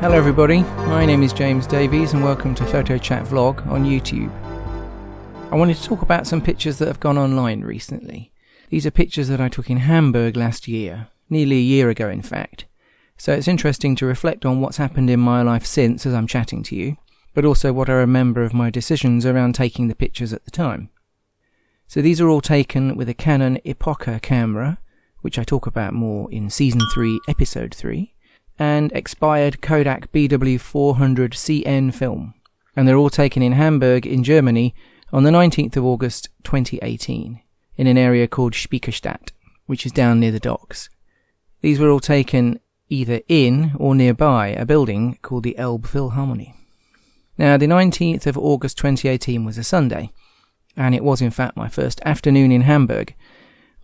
Hello everybody, my name is James Davies and welcome to Photo Chat Vlog on YouTube. I wanted to talk about some pictures that have gone online recently. These are pictures that I took in Hamburg last year, nearly a year ago in fact. So it's interesting to reflect on what's happened in my life since as I'm chatting to you, but also what I remember of my decisions around taking the pictures at the time. So these are all taken with a Canon Epoca camera, which I talk about more in Season 3, Episode 3, and expired Kodak BW400CN film. And they're all taken in Hamburg in Germany on the 19th of August 2018, in an area called Speicherstadt, which is down near the docks. These were all taken either in or nearby a building called the Elbphilharmonie. Now, the 19th of August 2018 was a Sunday, and it was in fact my first afternoon in Hamburg.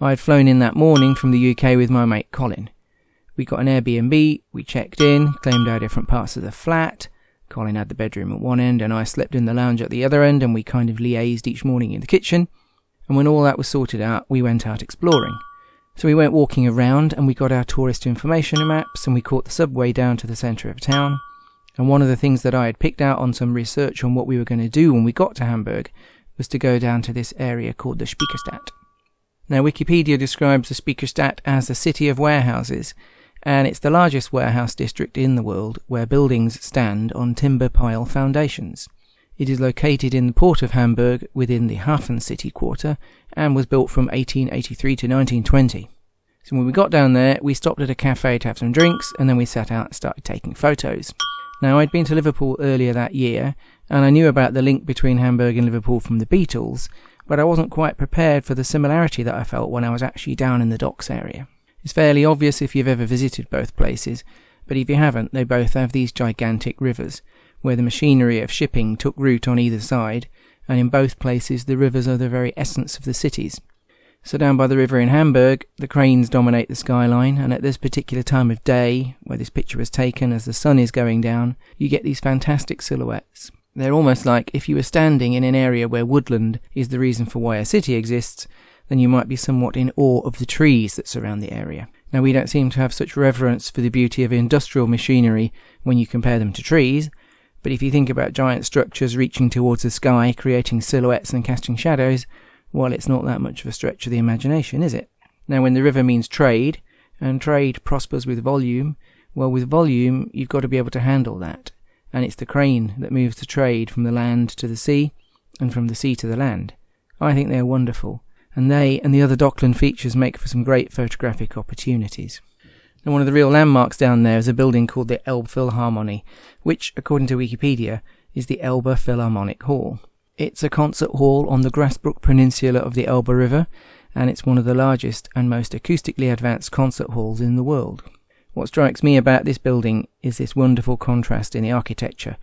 I had flown in that morning from the UK with my mate Colin. We got an Airbnb, we checked in, claimed our different parts of the flat. Colin had the bedroom at one end and I slept in the lounge at the other end, and we kind of liaised each morning in the kitchen. And when all that was sorted out, we went out exploring. So we went walking around and we got our tourist information maps and we caught the subway down to the centre of town. And one of the things that I had picked out on some research on what we were going to do when we got to Hamburg was to go down to this area called the Speicherstadt. Now, Wikipedia describes the Speicherstadt as a city of warehouses, and it's the largest warehouse district in the world where buildings stand on timber pile foundations. It is located in the port of Hamburg within the Hafencity quarter and was built from 1883 to 1920. So when we got down there, we stopped at a cafe to have some drinks and then we sat out and started taking photos. Now, I'd been to Liverpool earlier that year and I knew about the link between Hamburg and Liverpool from the Beatles, but I wasn't quite prepared for the similarity that I felt when I was actually down in the docks area. It's fairly obvious if you've ever visited both places, but if you haven't, they both have these gigantic rivers, where the machinery of shipping took root on either side, and in both places the rivers are the very essence of the cities. So down by the river in Hamburg, the cranes dominate the skyline, and at this particular time of day, where this picture was taken as the sun is going down, you get these fantastic silhouettes. They're almost like if you were standing in an area where woodland is the reason for why a city exists, then you might be somewhat in awe of the trees that surround the area. Now, we don't seem to have such reverence for the beauty of industrial machinery when you compare them to trees, but if you think about giant structures reaching towards the sky, creating silhouettes and casting shadows, well, it's not that much of a stretch of the imagination, is it? Now, when the river means trade, and trade prospers with volume, well, with volume, you've got to be able to handle that. And it's the crane that moves the trade from the land to the sea, and from the sea to the land. I think they're wonderful. And they and the other dockland features make for some great photographic opportunities. And one of the real landmarks down there is a building called the Elbphilharmonie, which, according to Wikipedia, is the Elbe Philharmonic Hall. It's a concert hall on the Grasbrook Peninsula of the Elbe River, and it's one of the largest and most acoustically advanced concert halls in the world. What strikes me about this building is this wonderful contrast in the architecture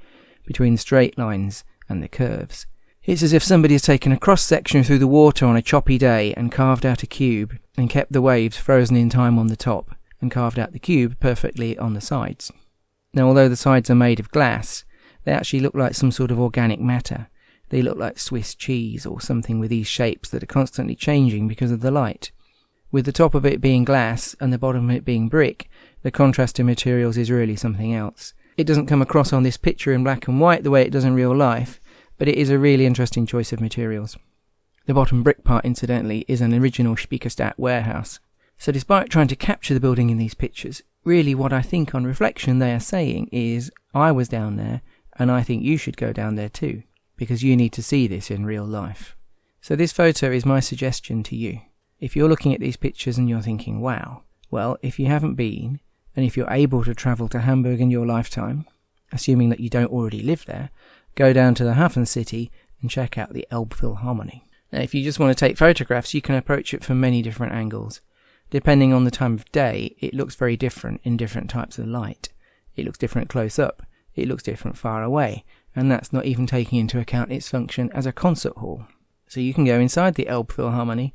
between the straight lines and the curves. It's as if somebody has taken a cross-section through the water on a choppy day and carved out a cube and kept the waves frozen in time on the top and carved out the cube perfectly on the sides. Now, although the sides are made of glass, they actually look like some sort of organic matter. They look like Swiss cheese or something with these shapes that are constantly changing because of the light. With the top of it being glass and the bottom of it being brick, the contrast in materials is really something else. It doesn't come across on this picture in black and white the way it does in real life, but it is a really interesting choice of materials. The bottom brick part, incidentally, is an original Speicherstadt warehouse. So despite trying to capture the building in these pictures, really what I think on reflection they are saying is, I was down there, and I think you should go down there too, because you need to see this in real life. So this photo is my suggestion to you. If you're looking at these pictures and you're thinking, wow, well, if you haven't been, and if you're able to travel to Hamburg in your lifetime, assuming that you don't already live there, go down to the Hafencity and check out the Elbphilharmonie. Now, if you just want to take photographs, you can approach it from many different angles. Depending on the time of day, it looks very different in different types of light. It looks different close up, it looks different far away, and that's not even taking into account its function as a concert hall. So you can go inside the Elbphilharmonie,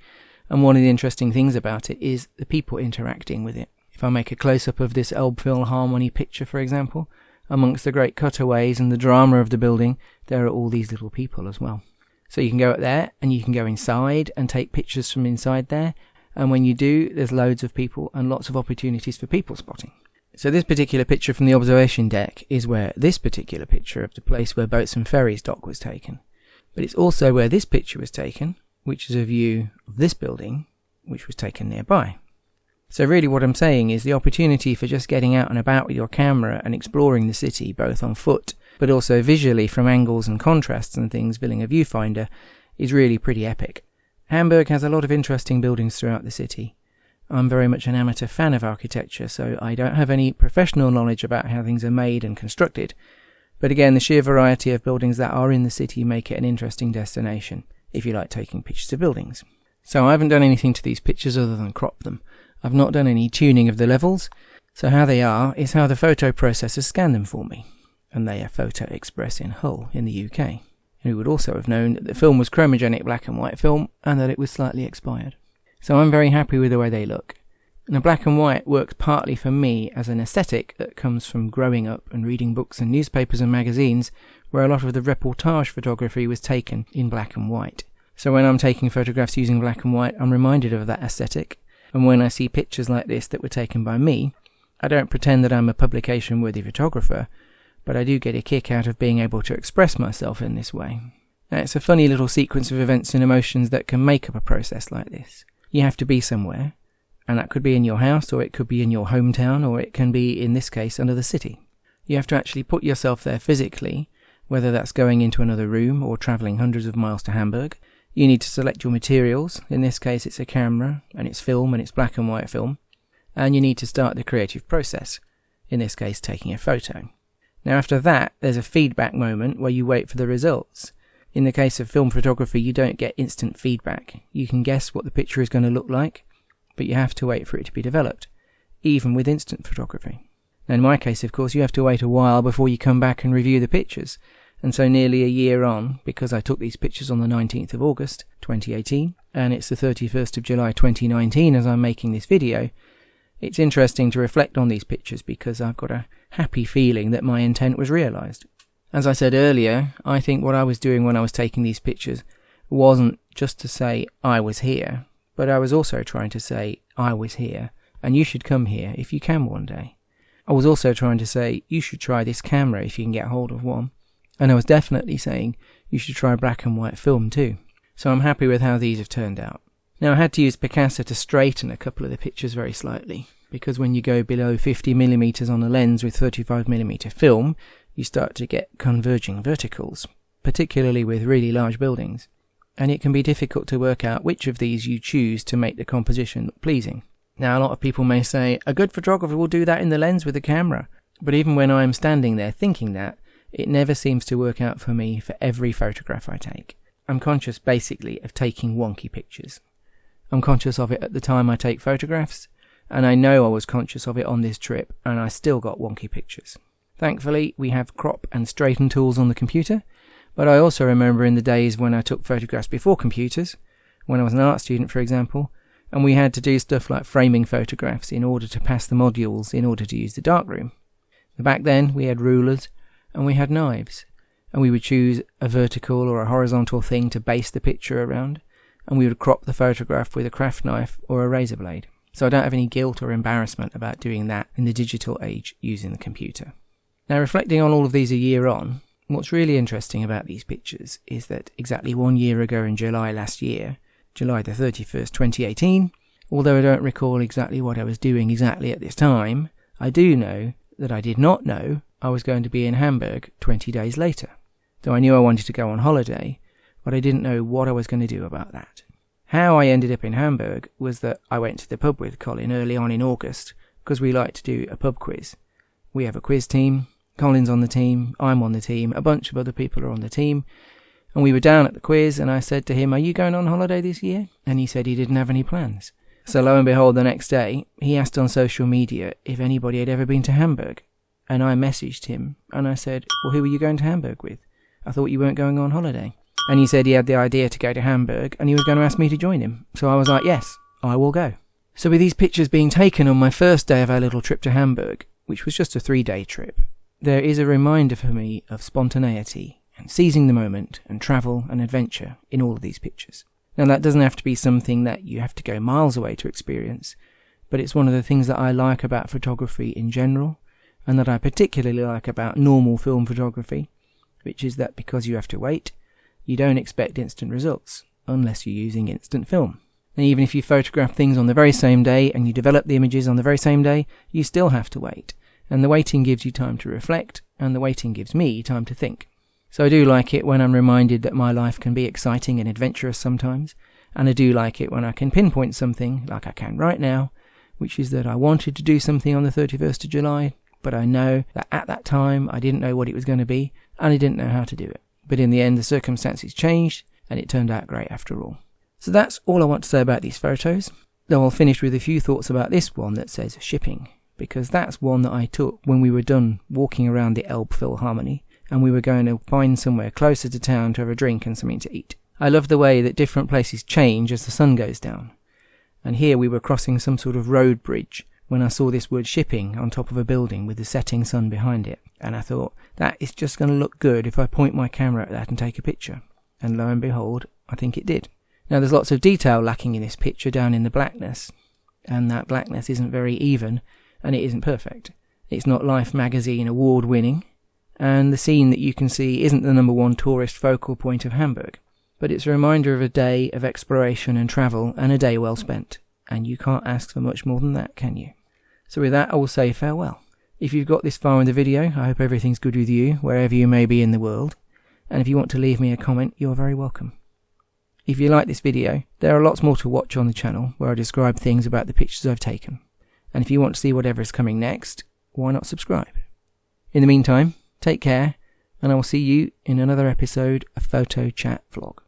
and one of the interesting things about it is the people interacting with it. If I make a close-up of this Elbphilharmonie picture, for example, amongst the great cutaways and the drama of the building, there are all these little people as well. So you can go up there and you can go inside and take pictures from inside there, and when you do, there's loads of people and lots of opportunities for people spotting. So this particular picture from the observation deck is where this particular picture of the place where boats and ferries dock was taken. But it's also where this picture was taken, which is a view of this building, which was taken nearby. So really what I'm saying is the opportunity for just getting out and about with your camera and exploring the city, both on foot, but also visually from angles and contrasts and things, filling a viewfinder, is really pretty epic. Hamburg has a lot of interesting buildings throughout the city. I'm very much an amateur fan of architecture, so I don't have any professional knowledge about how things are made and constructed. But again, the sheer variety of buildings that are in the city make it an interesting destination, if you like taking pictures of buildings. So I haven't done anything to these pictures other than crop them. I've not done any tuning of the levels, so how they are is how the photo processors scan them for me, and they are Photo Express in Hull in the UK. And we would also have known that the film was chromogenic black and white film and that it was slightly expired. So I'm very happy with the way they look. And the black and white works partly for me as an aesthetic that comes from growing up and reading books and newspapers and magazines where a lot of the reportage photography was taken in black and white. So when I'm taking photographs using black and white, I'm reminded of that aesthetic. And when I see pictures like this that were taken by me, I don't pretend that I'm a publication-worthy photographer, but I do get a kick out of being able to express myself in this way. Now, it's a funny little sequence of events and emotions that can make up a process like this. You have to be somewhere, and that could be in your house, or it could be in your hometown, or it can be, in this case, under the city. You have to actually put yourself there physically, whether that's going into another room or travelling hundreds of miles to Hamburg. You need to select your materials. In this case, it's a camera, and it's film, and it's black and white film. And you need to start the creative process, in this case, taking a photo. Now, after that, there's a feedback moment where you wait for the results. In the case of film photography, you don't get instant feedback. You can guess what the picture is going to look like, but you have to wait for it to be developed, even with instant photography. Now, in my case, of course, you have to wait a while before you come back and review the pictures. And so nearly a year on, because I took these pictures on the 19th of August 2018, and it's the 31st of July 2019 as I'm making this video, it's interesting to reflect on these pictures because I've got a happy feeling that my intent was realised. As I said earlier, I think what I was doing when I was taking these pictures wasn't just to say I was here, but I was also trying to say I was here, and you should come here if you can one day. I was also trying to say you should try this camera if you can get hold of one. And I was definitely saying you should try black and white film too. So I'm happy with how these have turned out. Now I had to use Picasso to straighten a couple of the pictures very slightly, because when you go below 50mm on a lens with 35mm film, you start to get converging verticals, particularly with really large buildings. And it can be difficult to work out which of these you choose to make the composition look pleasing. Now a lot of people may say, a good photographer will do that in the lens with a camera. But even when I'm standing there thinking that, it never seems to work out for me for every photograph I take. I'm conscious basically of taking wonky pictures. I'm conscious of it at the time I take photographs, and I know I was conscious of it on this trip, and I still got wonky pictures. Thankfully, we have crop and straighten tools on the computer, but I also remember in the days when I took photographs before computers, when I was an art student for example, and we had to do stuff like framing photographs in order to pass the modules in order to use the darkroom. Back then we had rulers, and we had knives, and we would choose a vertical or a horizontal thing to base the picture around, and we would crop the photograph with a craft knife or a razor blade. So I don't have any guilt or embarrassment about doing that in the digital age using the computer. Now, reflecting on all of these a year on, what's really interesting about these pictures is that exactly 1 year ago in July last year, July the 31st, 2018, although I don't recall exactly what I was doing exactly at this time, I do know that I did not know I was going to be in Hamburg 20 days later. Though I knew I wanted to go on holiday, but I didn't know what I was going to do about that. How I ended up in Hamburg was that I went to the pub with Colin early on in August, because we like to do a pub quiz. We have a quiz team, Colin's on the team, I'm on the team, a bunch of other people are on the team, and we were down at the quiz, and I said to him, "Are you going on holiday this year?" And he said he didn't have any plans. So lo and behold, the next day, he asked on social media if anybody had ever been to Hamburg. And I messaged him, and I said, "Well, who are you going to Hamburg with? I thought you weren't going on holiday." And he said he had the idea to go to Hamburg, and he was going to ask me to join him. So I was like, yes, I will go. So with these pictures being taken on my first day of our little trip to Hamburg, which was just a 3-day trip, there is a reminder for me of spontaneity and seizing the moment and travel and adventure in all of these pictures. Now that doesn't have to be something that you have to go miles away to experience, but it's one of the things that I like about photography in general, and that I particularly like about normal film photography, which is that because you have to wait, you don't expect instant results, unless you're using instant film. And even if you photograph things on the very same day and you develop the images on the very same day, you still have to wait. And the waiting gives you time to reflect, and the waiting gives me time to think. So I do like it when I'm reminded that my life can be exciting and adventurous sometimes, and I do like it when I can pinpoint something, like I can right now, which is that I wanted to do something on the 31st of July, but I know that at that time I didn't know what it was going to be, and I didn't know how to do it. But in the end, the circumstances changed, and it turned out great after all. So that's all I want to say about these photos, though I'll finish with a few thoughts about this one that says shipping, because that's one that I took when we were done walking around the Elbphilharmonie, and we were going to find somewhere closer to town to have a drink and something to eat. I love the way that different places change as the sun goes down. And here we were crossing some sort of road bridge when I saw this word shipping on top of a building with the setting sun behind it. And I thought, that is just going to look good if I point my camera at that and take a picture. And lo and behold, I think it did. Now there's lots of detail lacking in this picture down in the blackness. And that blackness isn't very even, and it isn't perfect. It's not Life magazine award winning. And the scene that you can see isn't the #1 tourist focal point of Hamburg. But it's a reminder of a day of exploration and travel, and a day well spent. And you can't ask for much more than that, can you? So with that, I will say farewell. If you've got this far in the video, I hope everything's good with you, wherever you may be in the world. And if you want to leave me a comment, you're very welcome. If you like this video, there are lots more to watch on the channel, where I describe things about the pictures I've taken. And if you want to see whatever is coming next, why not subscribe? In the meantime, take care, and I will see you in another episode of Photo Chat Vlog.